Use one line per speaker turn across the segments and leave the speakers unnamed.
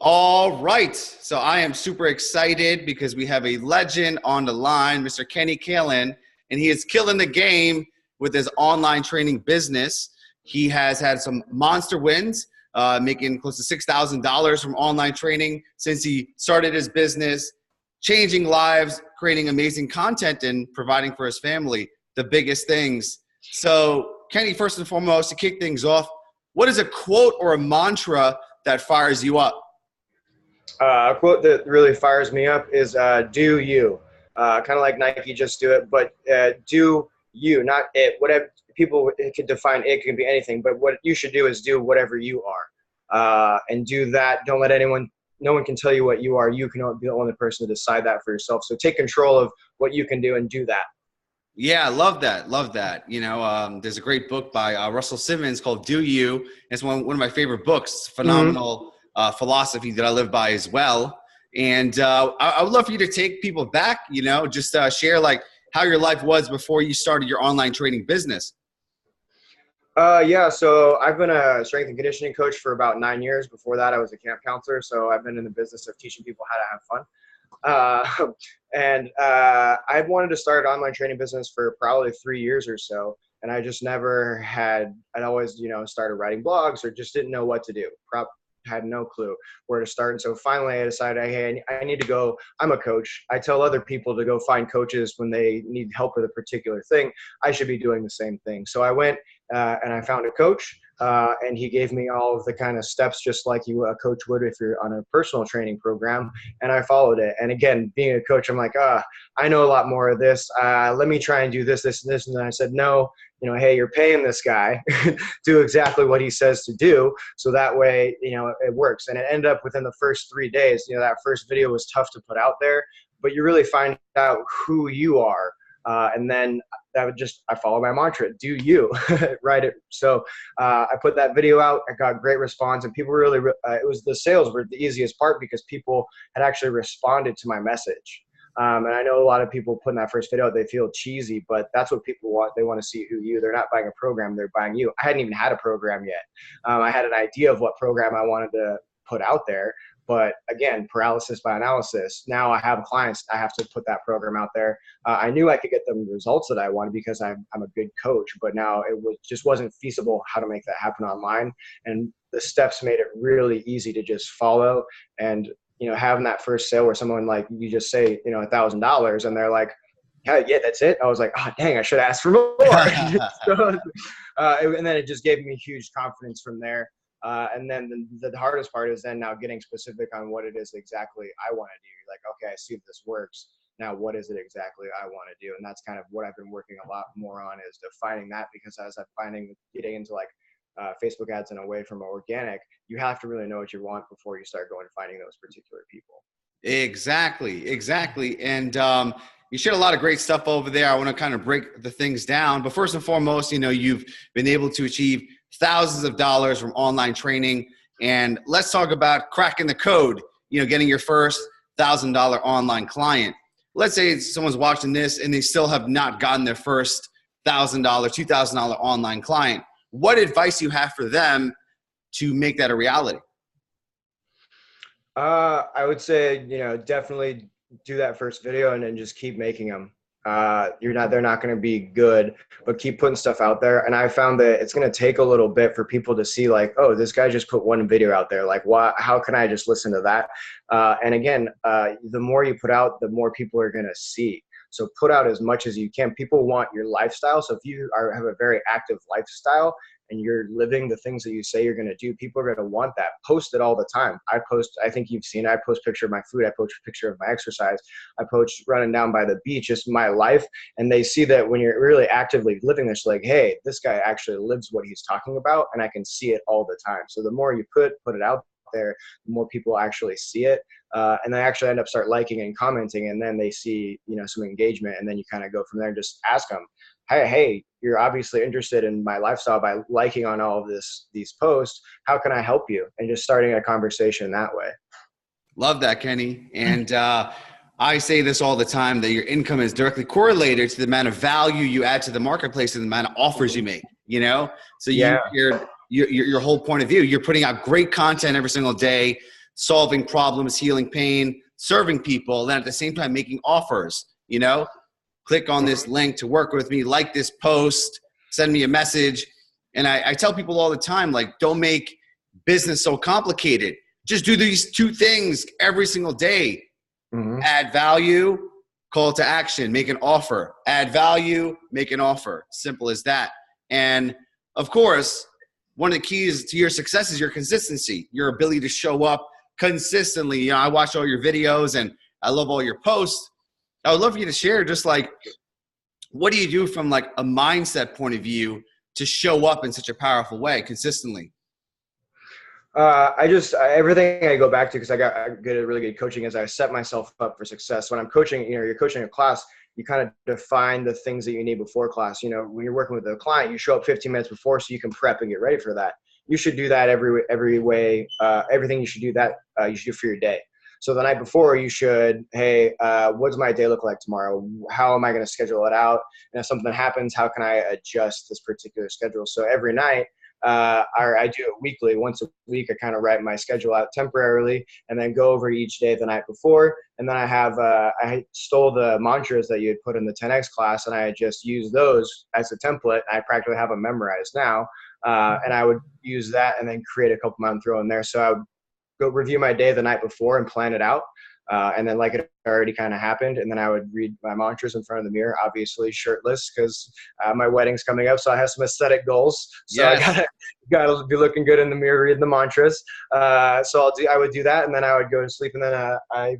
All right. So I am super excited because we have a legend on the line, Mr. Kallen, and he is killing the game with his online training business. He has had some monster wins, making close to $6,000 from online training since he started his business, changing lives, creating amazing content, and providing for his family the biggest things. So, Kenny, first and foremost, to kick things off, what is a quote or a mantra that fires you up?
A quote that really fires me up is do you. Kind of like Nike, just do it, but do you, not it. Whatever people can define it can be anything, but what you should do is do whatever you are, and do that. Don't let no one can tell you what you are. You can be the only person to decide that for yourself. So take control of what you can do and do that.
Yeah, love that. Love that. You know, there's a great book by Russell Simmons called Do You. It's one of my favorite books. Phenomenal philosophy that I live by as well. And I would love for you to take people back, just share like how your life was before you started your online training business.
Yeah, so I've been a strength and conditioning coach for about 9 years. Before that, I was a camp counselor. So I've been in the business of teaching people how to have fun. I wanted to start an online training business for probably 3 years or so. And I just never had, I'd always, started writing blogs or just didn't know what to do. Had no clue where to start. And so finally I decided, hey, I need to go. I'm a coach. I tell other people to go find coaches when they need help with a particular thing. I should be doing the same thing. So I went and I found a coach and he gave me all of the kind of steps just like a coach would if you're on a personal training program. And I followed it. And again, being a coach, I'm like, I know a lot more of this. Let me try and do this, this, and this. And then I said, no, hey, you're paying this guy, do exactly what he says to do. So that way, it works. And it ended up within the first 3 days, that first video was tough to put out there, but you really find out who you are. And then I follow my mantra, do you, right? So I put that video out. I got great response and people really, it was the sales were the easiest part because people had actually responded to my message. And I know a lot of people putting that first video out, they feel cheesy, but that's what people want. They want to see they're not buying a program, they're buying you. I hadn't even had a program yet. I had an idea of what program I wanted to put out there. But again, paralysis by analysis. Now I have clients, I have to put that program out there. I knew I could get the results that I wanted because I'm a good coach, but now just wasn't feasible how to make that happen online. And the steps made it really easy to just follow. And having that first sale where someone like you just say, $1,000 and they're like, yeah, that's it. I was like, oh, dang, I should ask for more. And then it just gave me huge confidence from there. And then the hardest part is then now getting specific on what it is exactly I want to do. You're like, okay, I see if this works. Now, what is it exactly I want to do? And that's kind of what I've been working a lot more on is defining that, because as I'm getting into like Facebook ads and away from organic, you have to really know what you want before you start going and finding those particular people.
Exactly. And you shared a lot of great stuff over there. I want to kind of break the things down. But first and foremost, you've been able to achieve thousands of dollars from online training. And let's talk about cracking the code, getting your first $1,000 online client. Let's say someone's watching this and they still have not gotten their first $1,000, $2,000 online client. What advice do you have for them to make that a reality?
I would say, definitely do that first video and then just keep making them. They're not going to be good, but keep putting stuff out there. And I found that it's going to take a little bit for people to see like, oh, this guy just put one video out there. Like, how can I just listen to that? And again, the more you put out, the more people are going to see. So put out as much as you can. People want your lifestyle. So if you have a very active lifestyle and you're living the things that you say you're going to do, people are going to want that. Post it all the time. I think you've seen, I post a picture of my food. I post a picture of my exercise. I post running down by the beach, just my life. And they see that when you're really actively living this, like, hey, this guy actually lives what he's talking about. And I can see it all the time. So the more you put it out there, the more people actually see it. And they actually end up start liking and commenting. And then they see, some engagement. And then you kind of go from there and just ask them, hey, you're obviously interested in my lifestyle by liking on all of these posts. How can I help you? And just starting a conversation that way.
Love that, Kenny. And I say this all the time, that your income is directly correlated to the amount of value you add to the marketplace and the amount of offers you make, So your whole point of view, you're putting out great content every single day. solving problems, healing pain, serving people, and then at the same time making offers, you know? Click on this link to work with me, like this post, send me a message. And I tell people all the time, like, don't make business so complicated. Just do these 2 things every single day. Add value, call to action, make an offer. Add value, make an offer. Simple as that. And of course, one of the keys to your success is your consistency, your ability to show up consistently. You know, I watch all your videos and I love all your posts. I would love for you to share just like, what do you do from like a mindset point of view to show up in such a powerful way consistently?
Everything I go back to, because I get a really good coaching, is I set myself up for success. When I'm coaching, you know, you're coaching a class, you kind of define the things that you need before class. You know, when you're working with a client, you show up 15 minutes before so you can prep and get ready for that. You should do that every way. Everything you should do that, you should do for your day. So the night before, you should, hey, what does my day look like tomorrow? How am I going to schedule it out? And if something happens, how can I adjust this particular schedule? So every night, I do it weekly. Once a week, I kind of write my schedule out temporarily and then go over each day the night before. And then I stole the mantras that you had put in the 10X class, and I just used those as a template. I practically have them memorized now. And I would use that and then create a couple of them throw in there. So I would go review my day the night before and plan it out. And then like it already kind of happened. And then I would read my mantras in front of the mirror, obviously shirtless, because my wedding's coming up. So I have some aesthetic goals. So yes. I gotta be looking good in the mirror, reading the mantras. So I would do that. And then I would go to sleep. And then I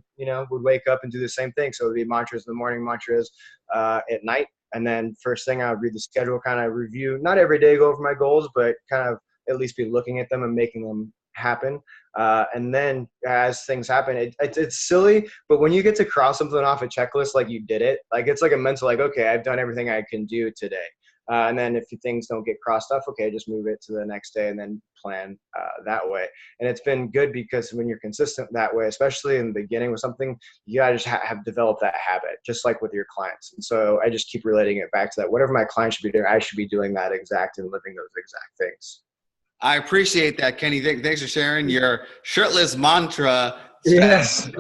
would wake up and do the same thing. So it would be mantras in the morning, mantras at night. And then first thing I would read the schedule, kind of review, not every day go over my goals, but kind of at least be looking at them and making them happen. And then as things happen, it's silly, but when you get to cross something off a checklist, like you did it, like it's like a mental, like, okay, I've done everything I can do today. And then if things don't get crossed off, okay, just move it to the next day and then plan that way. And it's been good because when you're consistent that way, especially in the beginning with something, you gotta just have developed that habit, just like with your clients. And so I just keep relating it back to that. Whatever my clients should be doing, I should be doing that exact and living those exact things.
I appreciate that, Kenny. Thanks for sharing your shirtless mantra.
Yes.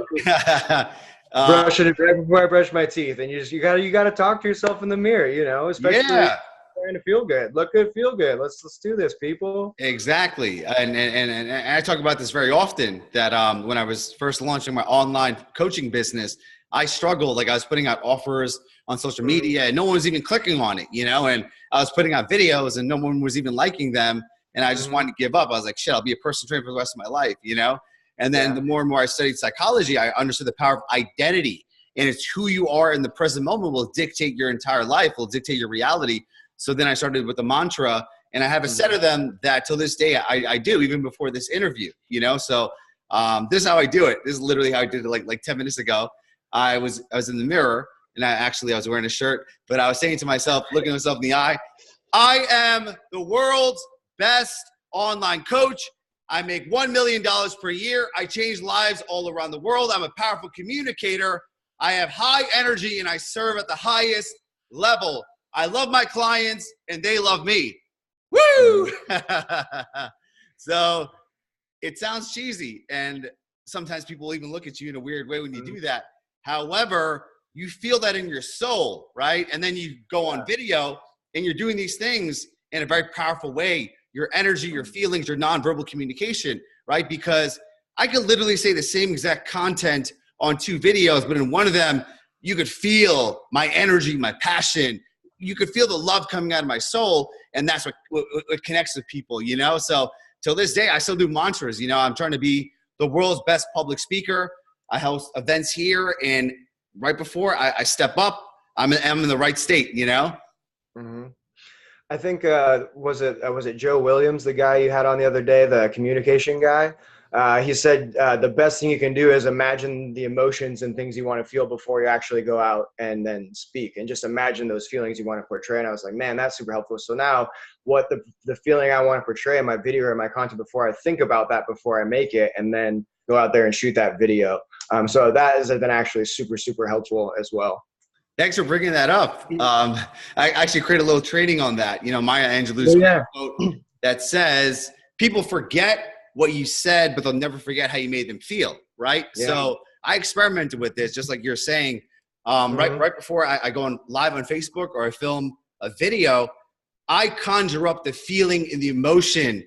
Brush it right before I brush my teeth, and you gotta talk to yourself in the mirror, you know, especially trying to feel good, look good, feel good. Let's do this, people.
Exactly, and I talk about this very often. That when I was first launching my online coaching business, I struggled. Like I was putting out offers on social media, and no one was even clicking on it, you know, and I was putting out videos, and no one was even liking them. And I just wanted to give up. I was like, shit, I'll be a personal trainer for the rest of my life, you know? And then the more and more I studied psychology, I understood the power of identity. And it's who you are in the present moment will dictate your entire life, will dictate your reality. So then I started with the mantra, and I have a set of them that till this day I do, even before this interview, you know? So this is how I do it. This is literally how I did it like 10 minutes ago. I was in the mirror, and I was wearing a shirt, but I was saying to myself, looking at myself in the eye, I am the world's best online coach. I make $1 million per year. I change lives all around the world. I'm a powerful communicator. I have high energy and I serve at the highest level. I love my clients and they love me. Woo! So it sounds cheesy, and sometimes people even look at you in a weird way when you do that. However, you feel that in your soul, right? And then you go on video and you're doing these things in a very powerful way. Your energy, your feelings, your nonverbal communication, right? Because I could literally say the same exact content on 2 videos, but in one of them, you could feel my energy, my passion. You could feel the love coming out of my soul, and that's what connects with people, you know? So till this day, I still do mantras. You know, I'm trying to be the world's best public speaker. I host events here, and right before I step up, I'm in the right state, you know?
Mm-hmm. I think, was it Joe Williams, the guy you had on the other day, the communication guy? He said the best thing you can do is imagine the emotions and things you want to feel before you actually go out and then speak, and just imagine those feelings you want to portray. And I was like, man, that's super helpful. So now what the feeling I want to portray in my video or my content before I think about that before I make it, and then go out there and shoot that video. So that has been actually super, super helpful as well.
Thanks for bringing that up. I actually created a little training on that. You know, Maya Angelou's quote that says, people forget what you said, but they'll never forget how you made them feel, right?
Yeah.
So I experimented with this, just like you're saying. Right before I go on live on Facebook or I film a video, I conjure up the feeling and the emotion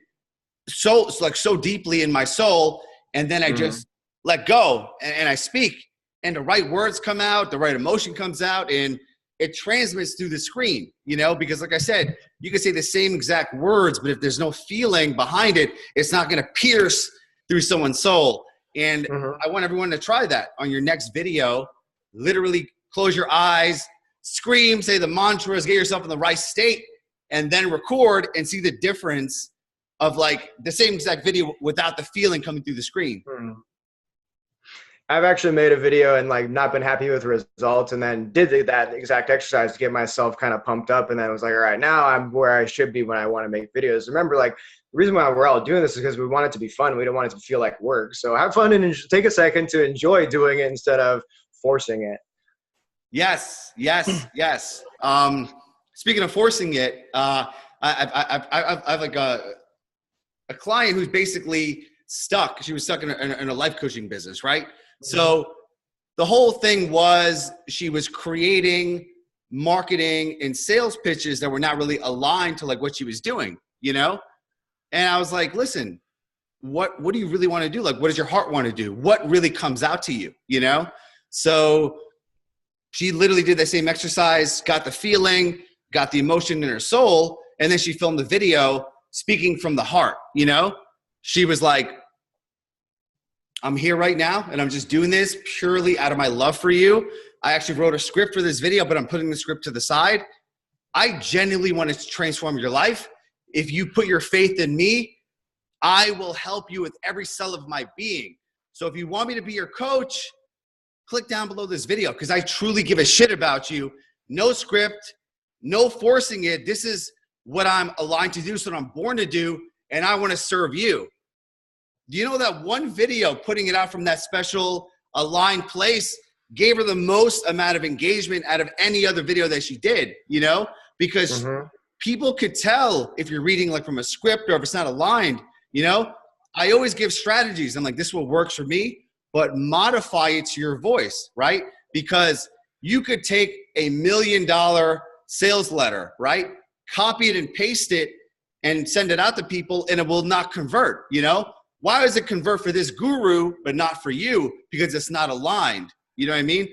so deeply in my soul, and then I just let go and I speak, and the right words come out, the right emotion comes out, and it transmits through the screen, you know, because like I said, you can say the same exact words, but if there's no feeling behind it, it's not going to pierce through someone's soul. And I want everyone to try that on your next video. Literally close your eyes, scream, say the mantras, get yourself in the right state, and then record and see the difference of like the same exact video without the feeling coming through the screen.
I've actually made a video and like not been happy with the results, and then did that exact exercise to get myself kind of pumped up. And then I was like, all right, now I'm where I should be when I want to make videos. Remember, like the reason why we're all doing this is because we want it to be fun. We don't want it to feel like work. So have fun and take a second to enjoy doing it instead of forcing it.
Yes. Speaking of forcing it, I've like a client who's basically stuck. She was stuck in a life coaching business, right? So the whole thing was she was creating marketing and sales pitches that were not really aligned to like what she was doing, you know? And I was like, listen, what do you really want to do? Like, what does your heart want to do? What really comes out to you, you know? So she literally did the same exercise, got the feeling, got the emotion in her soul, and then she filmed the video speaking from the heart, you know? She was like, I'm here right now, and I'm just doing this purely out of my love for you. I actually wrote a script for this video, but I'm putting the script to the side. I genuinely want to transform your life. If you put your faith in me, I will help you with every cell of my being. So if you want me to be your coach, click down below this video because I truly give a shit about you. No script, no forcing it. This is what I'm aligned to do, so what I'm born to do, and I want to serve you. Do you know that one video, putting it out from that special aligned place, gave her the most amount of engagement out of any other video that she did, you know? Because people could tell if you're reading like from a script or if it's not aligned, you know? I always give strategies. I'm like, this is what works for me, but modify it to your voice, right? Because you could take $1 million sales letter, right? Copy it and paste it and send it out to people and it will not convert, you know? Why does it convert for this guru, but not for you? Because it's not aligned. You know what I mean?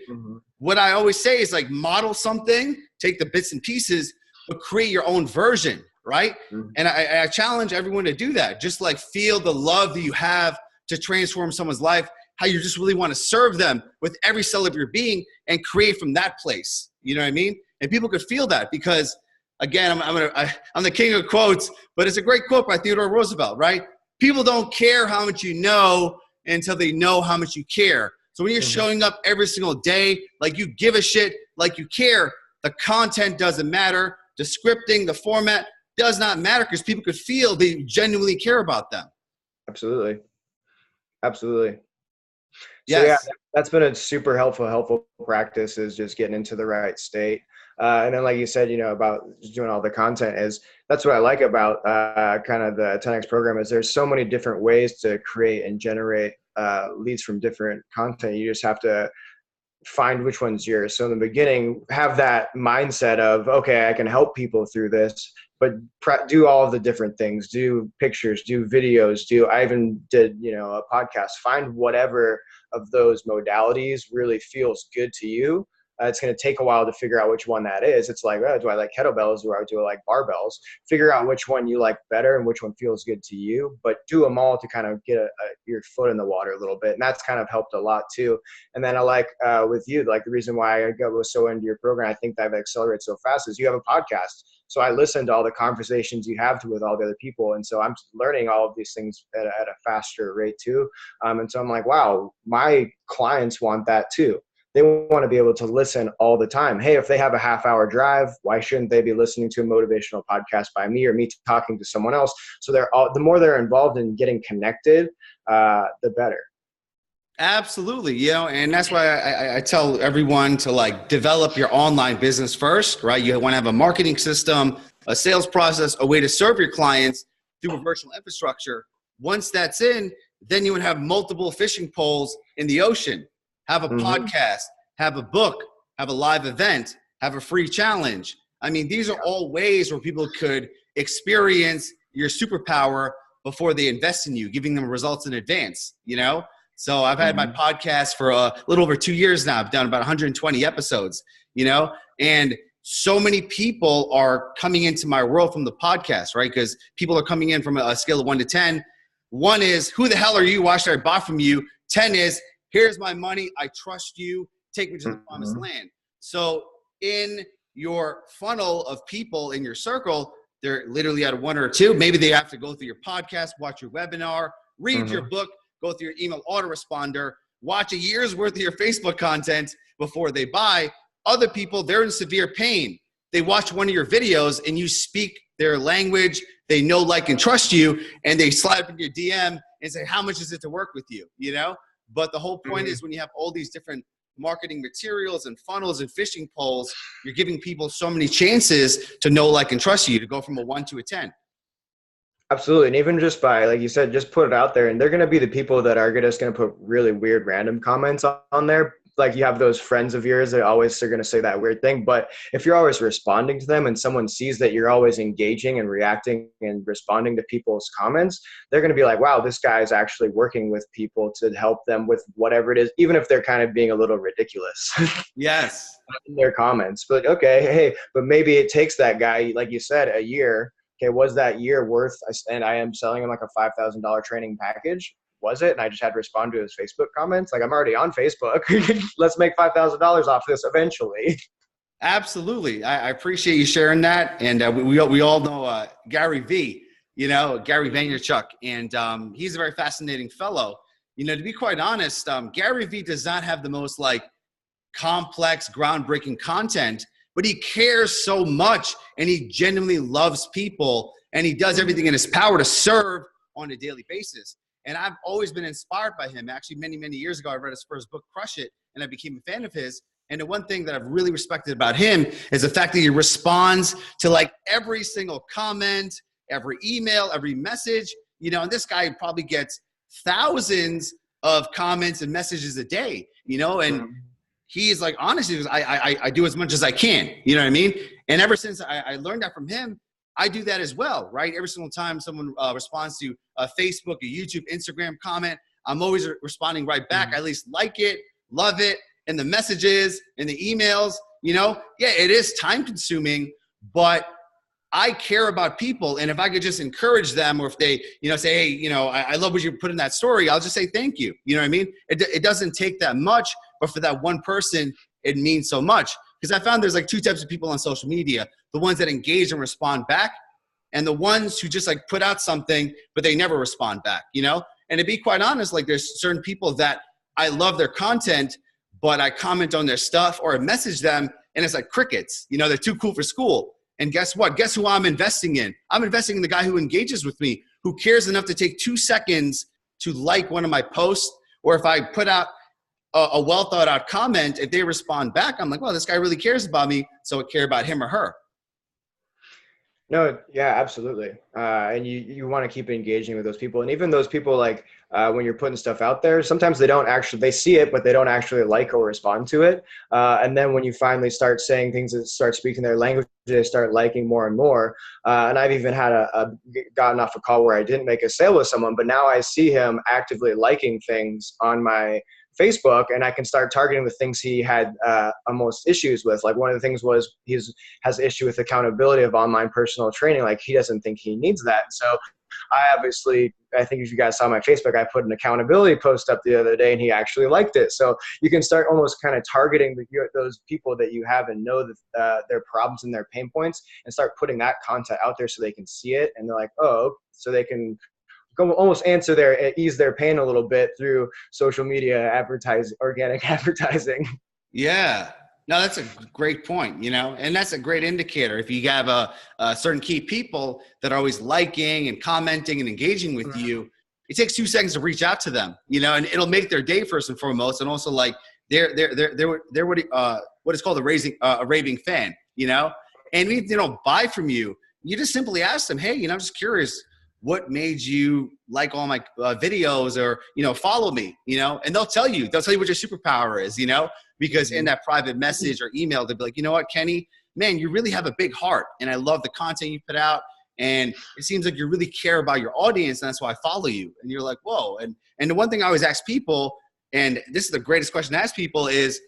What I always say is like model something, take the bits and pieces, but create your own version, right? And I challenge everyone to do that. Just like feel the love that you have to transform someone's life, how you just really want to serve them with every cell of your being and create from that place. You know what I mean? And people could feel that because, again, I'm the king of quotes, but it's a great quote by Theodore Roosevelt, right? People don't care how much you know until they know how much you care. So when you're showing up every single day, like you give a shit, like you care, the content doesn't matter. The scripting, the format does not matter because people could feel they genuinely care about them.
Absolutely. Absolutely.
Yes.
So yeah, that's been a super helpful practice is just getting into the right state. And then like you said, you know, about doing all the content is that's what I like about kind of the 10X program is there's so many different ways to create and generate leads from different content. You just have to find which one's yours. So in the beginning, have that mindset of, okay, I can help people through this, but do all of the different things, do pictures, do videos, I even did, you know, a podcast, find whatever of those modalities really feels good to you. It's going to take a while to figure out which one that is. It's like, oh, do I like kettlebells? Do I like barbells? Figure out which one you like better and which one feels good to you, but do them all to kind of get your foot in the water a little bit. And that's kind of helped a lot too. And then I like with you, like the reason why I was so into your program, I think that I've accelerated so fast is you have a podcast. So I listen to all the conversations you have with all the other people. And so I'm learning all of these things at a faster rate too. And so I'm like, wow, my clients want that too. They want to be able to listen all the time. Hey, if they have a half-hour drive, why shouldn't they be listening to a motivational podcast by me or me talking to someone else? So the more they're involved in getting connected, the better.
Absolutely. You know, and that's why I tell everyone to like develop your online business first, right? You want to have a marketing system, a sales process, a way to serve your clients through a virtual infrastructure. Once that's in, then you would have multiple fishing poles in the ocean, have a podcast, have a book, have a live event, have a free challenge. I mean, these are all ways where people could experience your superpower before they invest in you, giving them results in advance, you know? So I've had my podcast for a little over 2 years now. I've done about 120 episodes, you know, and so many people are coming into my world from the podcast, right? Because people are coming in from a scale of 1 to 10. 1 is, who the hell are you? Why should I buy from you? 10 is, here's my money. I trust you. Take me to the promised land. So in your funnel of people in your circle, they're literally at a 1 or a 2. Maybe they have to go through your podcast, watch your webinar, read your book, go through your email autoresponder, watch a year's worth of your Facebook content before they buy. Other people, they're in severe pain. They watch one of your videos and you speak their language. They know, like, and trust you, and they slide up in your DM and say, how much is it to work with you? You know? But the whole point is, when you have all these different marketing materials and funnels and fishing poles, you're giving people so many chances to know, like, and trust you, to go from a 1 to a 10.
Absolutely. And even just by, like you said, just put it out there, and they're going to be the people that are just going to put really weird random comments on there. Like, you have those friends of yours that always are going to say that weird thing. But if you're always responding to them and someone sees that you're always engaging and reacting and responding to people's comments, they're going to be like, wow, this guy is actually working with people to help them with whatever it is, even if they're kind of being a little ridiculous.
Yes.
In their comments. But okay, hey, but maybe it takes that guy, like you said, a year. Okay, was that year worth, and I am selling him like a $5,000 training package? Was it? And I just had to respond to his Facebook comments. Like, I'm already on Facebook. Let's make $5,000 off this eventually.
Absolutely. I appreciate you sharing that. And we all know Gary V, you know, Gary Vaynerchuk. And he's a very fascinating fellow. You know, to be quite honest, Gary V does not have the most, like, complex, groundbreaking content, but he cares so much, and he genuinely loves people, and he does everything in his power to serve on a daily basis. And I've always been inspired by him. Actually, many, many years ago, I read his first book, Crush It, and I became a fan of his. And the one thing that I've really respected about him is the fact that he responds to, like, every single comment, every email, every message, you know, and this guy probably gets thousands of comments and messages a day, you know, and he's like, honestly, I do as much as I can, you know what I mean? And ever since I learned that from him, I do that as well, right? Every single time someone responds to a Facebook, a YouTube, Instagram comment, I'm always responding right back. I at least like it, love it, and the messages and the emails, you know? Yeah, it is time consuming, but I care about people. And if I could just encourage them, or if they, you know, say, hey, you know, I love what you put in that story, I'll just say thank you. You know what I mean? It doesn't take that much, but for that one person, it means so much. Because I found there's like 2 types of people on social media: the ones that engage and respond back, and the ones who just, like, put out something, but they never respond back, you know? And to be quite honest, like, there's certain people that I love their content, but I comment on their stuff or I message them, and it's like crickets. You know, they're too cool for school. And guess what? Guess who I'm investing in? I'm investing in the guy who engages with me, who cares enough to take 2 seconds to like one of my posts. Or if I put out a well thought out comment, if they respond back, I'm like, well, this guy really cares about me, so I care about him or her.
No, yeah, absolutely. And you want to keep engaging with those people. And even those people, like, when you're putting stuff out there, sometimes they see it, but they don't actually like or respond to it. And then when you finally start saying things that start speaking their language, they start liking more and more. And I've even had gotten off a call where I didn't make a sale with someone, but now I see him actively liking things on my Facebook, and I can start targeting the things he had almost issues with. Like, one of the things was he has issue with accountability of online personal training. Like, he doesn't think he needs that. So I think if you guys saw my Facebook, I put an accountability post up the other day, and he actually liked it. So you can start almost kind of targeting those people that you have and know that their problems and their pain points, and start putting that content out there so they can see it, and they're like, oh, so they can almost ease their pain a little bit through social media organic advertising.
Yeah. No, that's a great point, you know, and that's a great indicator. If you have a certain key people that are always liking and commenting and engaging with you, it takes 2 seconds to reach out to them, you know, and it'll make their day first and foremost. And also, like, they're what is called a raving fan, you know, and we, you know, buy from you. You just simply ask them, hey, you know, I'm just curious, what made you like all my videos or, follow me, and they'll tell you what your superpower is, because in that private message or email, they'll be like, you know what, Kenny, man, you really have a big heart. And I love the content you put out. And it seems like you really care about your audience. And that's why I follow you. And you're like, whoa. And the one thing I always ask people, and this is the greatest question to ask people, is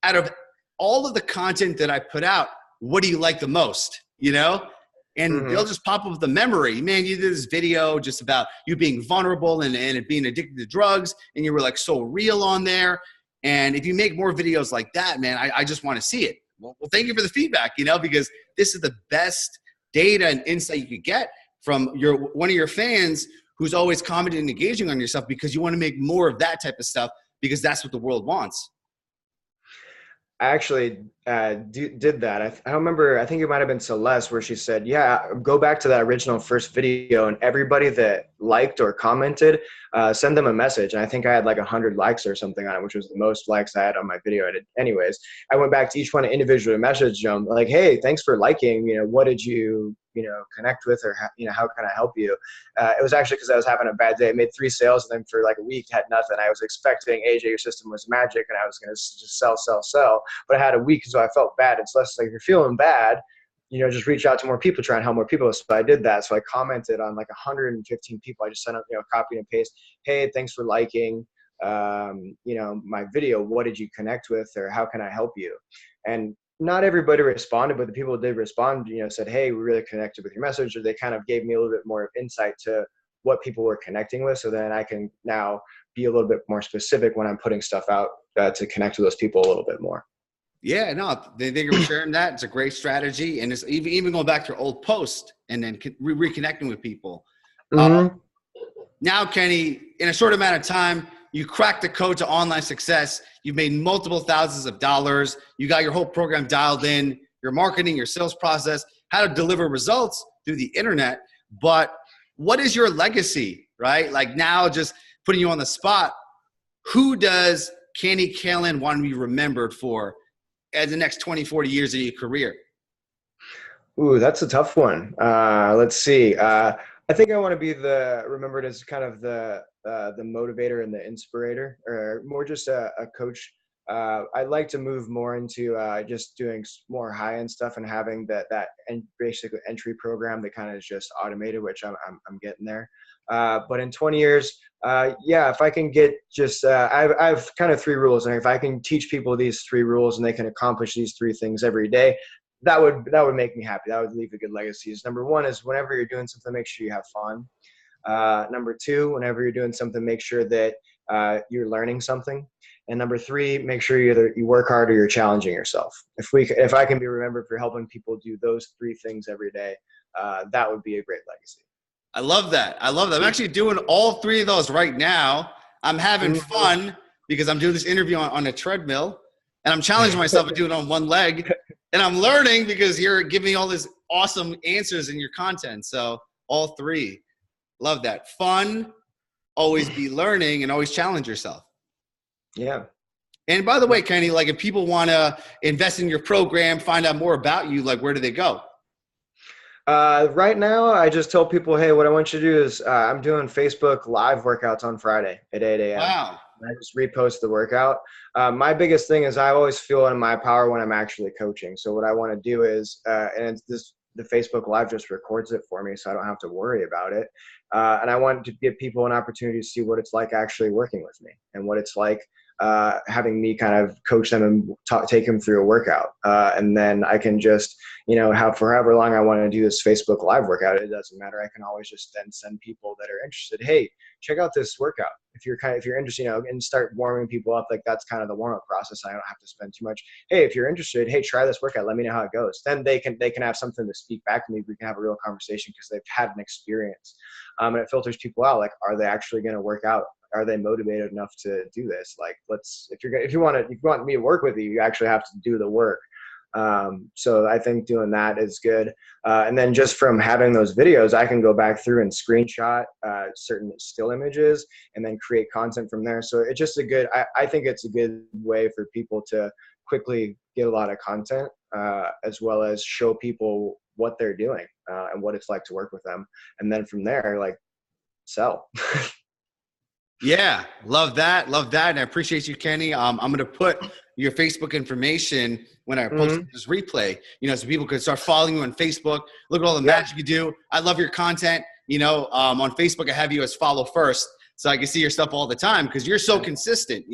out of all of the content that I put out, what do you like the most? And they'll just pop up with the memory. Man, you did this video just about you being vulnerable and being addicted to drugs. And you were like so real on there. And if you make more videos like that, man, I just want to see it. Well, thank you for the feedback, because this is the best data and insight you could get from one of your fans who's always commenting and engaging on your stuff, because you want to make more of that type of stuff, because that's what the world wants.
I actually did that. I remember, I think it might have been Celeste, where she said, yeah, go back to that original first video, and everybody that liked or commented, send them a message. And I think I had like 100 likes or something on it, which was the most likes I had on my video. Anyways, I went back to each one individually, messaged them like, hey, thanks for liking, what did you connect with, or how can I help you? It was actually because I was having a bad day. I made 3 sales, and then for like a week had nothing. I was expecting, AJ, your system was magic, and I was going to just sell. But I had a week, so I felt bad. It's less like, if you're feeling bad, just reach out to more people, try and help more people. So I did that. So I commented on like 115 people. I just sent out, copy and paste. Hey, thanks for liking, my video. What did you connect with, or how can I help you? And not everybody responded, but the people who did respond, said, hey, we really connected with your message, or they kind of gave me a little bit more insight to what people were connecting with. So then I can now be a little bit more specific when I'm putting stuff out to connect with those people a little bit more.
Yeah, no, thank you for sharing that. It's a great strategy. And it's even going back to your old post and then reconnecting with people. Now, Kenny, in a short amount of time, you cracked the code to online success. You've made multiple thousands of dollars. You got your whole program dialed in, your marketing, your sales process, how to deliver results through the internet. But what is your legacy, right? Like, now, just putting you on the spot, who does Kenny Kallen want to be remembered for as the next 20, 40 years of your career?
Ooh, that's a tough one. Let's see. I think I want to be remembered as kind of the motivator and the inspirator, or more just a coach. I'd like to move more into just doing more high-end stuff and having that basically entry program that kind of is just automated, which I'm getting there. But in 20 years, if I can get just, I've kind of 3 rules, and if I can teach people these 3 rules and they can accomplish these 3 things every day, that would make me happy. That would leave a good legacy. Number 1 is, whenever you're doing something, make sure you have fun. Number 2, whenever you're doing something, make sure that you're learning something. And number 3, make sure you work hard or you're challenging yourself. If I can be remembered for helping people do those 3 things every day, that would be a great legacy.
I love that. I'm actually doing all 3 of those right now. I'm having fun because I'm doing this interview on a treadmill, and I'm challenging myself to do it on one leg. And I'm learning because you're giving me all these awesome answers in your content. So all 3. Love that. Fun, always be learning, and always challenge yourself.
Yeah.
And by the way, Kenny, like, if people want to invest in your program, find out more about you, like, where do they go?
Right now, I just tell people, hey, what I want you to do is I'm doing Facebook live workouts on Friday at 8 a.m.
Wow.
I just repost the workout. My biggest thing is I always feel in my power when I'm actually coaching. So what I want to do is, and the Facebook Live just records it for me, so I don't have to worry about it. And I want to give people an opportunity to see what it's like actually working with me, and what it's like having me kind of coach them and take them through a workout. And then I can just, have for however long I want to do this Facebook Live workout. It doesn't matter. I can always just then send people that are interested, hey, check out this workout. If you're interested, and start warming people up. Like, that's kind of the warm up process. I don't have to spend too much. Hey, if you're interested, hey, try this workout. Let me know how it goes. Then they can have something to speak back to me. We can have a real conversation because they've had an experience. And it filters people out. Like, are they actually going to work out? Are they motivated enough to do this? Like, if you want me to work with you, you actually have to do the work. So I think doing that is good. And then just from having those videos, I can go back through and screenshot certain still images and then create content from there. So it's just I think it's a good way for people to quickly get a lot of content, as well as show people what they're doing and what it's like to work with them. And then from there, like, sell.
Yeah, love that. Love that. And I appreciate you, Kenny. I'm going to put your Facebook information when I post this replay, so people could start following you on Facebook. Look at all the magic you do. I love your content. On Facebook, I have you as follow first, so I can see your stuff all the time because you're so consistent,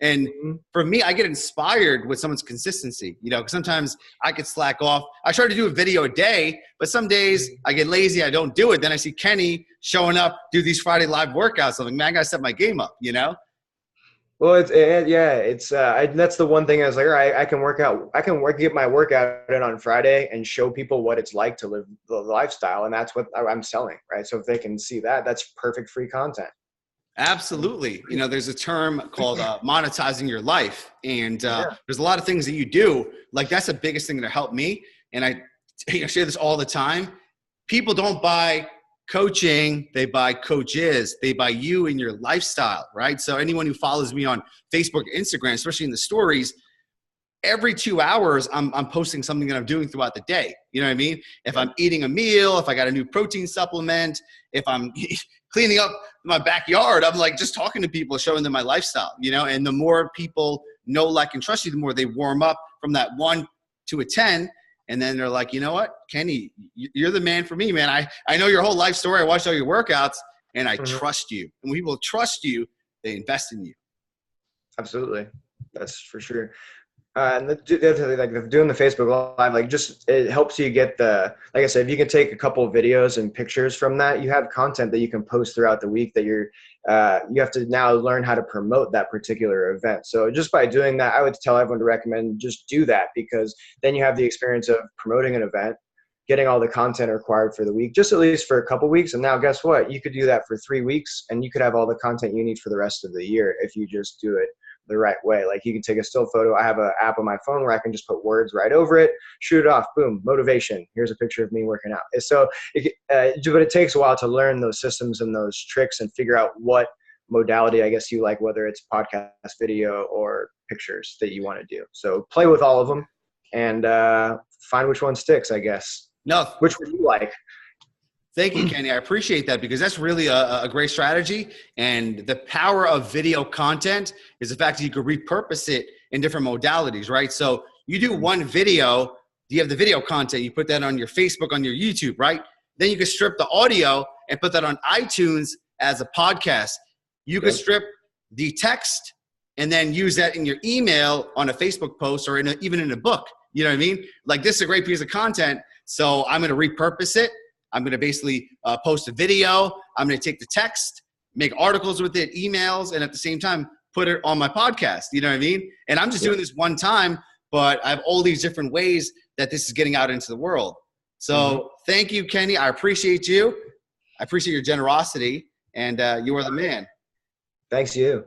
And for me, I get inspired with someone's consistency, because sometimes I could slack off. I try to do a video a day, but some days I get lazy. I don't do it. Then I see Kenny showing up, do these Friday live workouts. I'm like, man, I got to step my game up,
Well, that's the one thing I was like, all right, I can get my workout in on Friday and show people what it's like to live the lifestyle. And that's what I'm selling, right? So if they can see that, that's perfect free content.
Absolutely. There's a term called monetizing your life. And there's a lot of things that you do. Like that's the biggest thing that helped me. And I share this all the time. People don't buy coaching, they buy coaches. They buy you and your lifestyle, right? So anyone who follows me on Facebook, Instagram, especially in the stories, every 2 hours, I'm posting something that I'm doing throughout the day. You know what I mean? If I'm eating a meal, if I got a new protein supplement, if I'm cleaning up my backyard, I'm like just talking to people, showing them my lifestyle, and the more people know, like, and trust you, the more they warm up from that 1 to a 10. And then they're like, you know what, Kenny, you're the man for me, man. I know your whole life story. I watched all your workouts and I trust you. And when people trust you, they invest in you.
Absolutely. That's for sure. And the other thing, like doing the Facebook Live, like it helps you get like I said, if you can take a couple of videos and pictures from that, you have content that you can post throughout the week that you have to now learn how to promote that particular event. So just by doing that, I would tell everyone to recommend just do that, because then you have the experience of promoting an event, getting all the content required for the week, just at least for a couple weeks. And now guess what? You could do that for 3 weeks and you could have all the content you need for the rest of the year if you just do it the right way. Like you can take a still photo. I have an app on my phone where I can just put words right over it, shoot it off, boom, motivation. Here's a picture of me working out. So, but it takes a while to learn those systems and those tricks and figure out what modality, I guess, you like, whether it's podcast, video, or pictures that you want to do. So play with all of them and find which one sticks, I guess.
No,
which one you like.
Thank you, Kenny. I appreciate that, because that's really a great strategy. And the power of video content is the fact that you could repurpose it in different modalities, right? So you do one video, you have the video content, you put that on your Facebook, on your YouTube, right? Then you can strip the audio and put that on iTunes as a podcast. You could strip the text and then use that in your email on a Facebook post or even in a book. You know what I mean? Like, this is a great piece of content. So I'm going to repurpose it. I'm going to basically post a video. I'm going to take the text, make articles with it, emails, and at the same time, put it on my podcast. You know what I mean? And I'm just doing this one time, but I have all these different ways that this is getting out into the world. So thank you, Kenny. I appreciate you. I appreciate your generosity, and you are the man.
Thanks, you.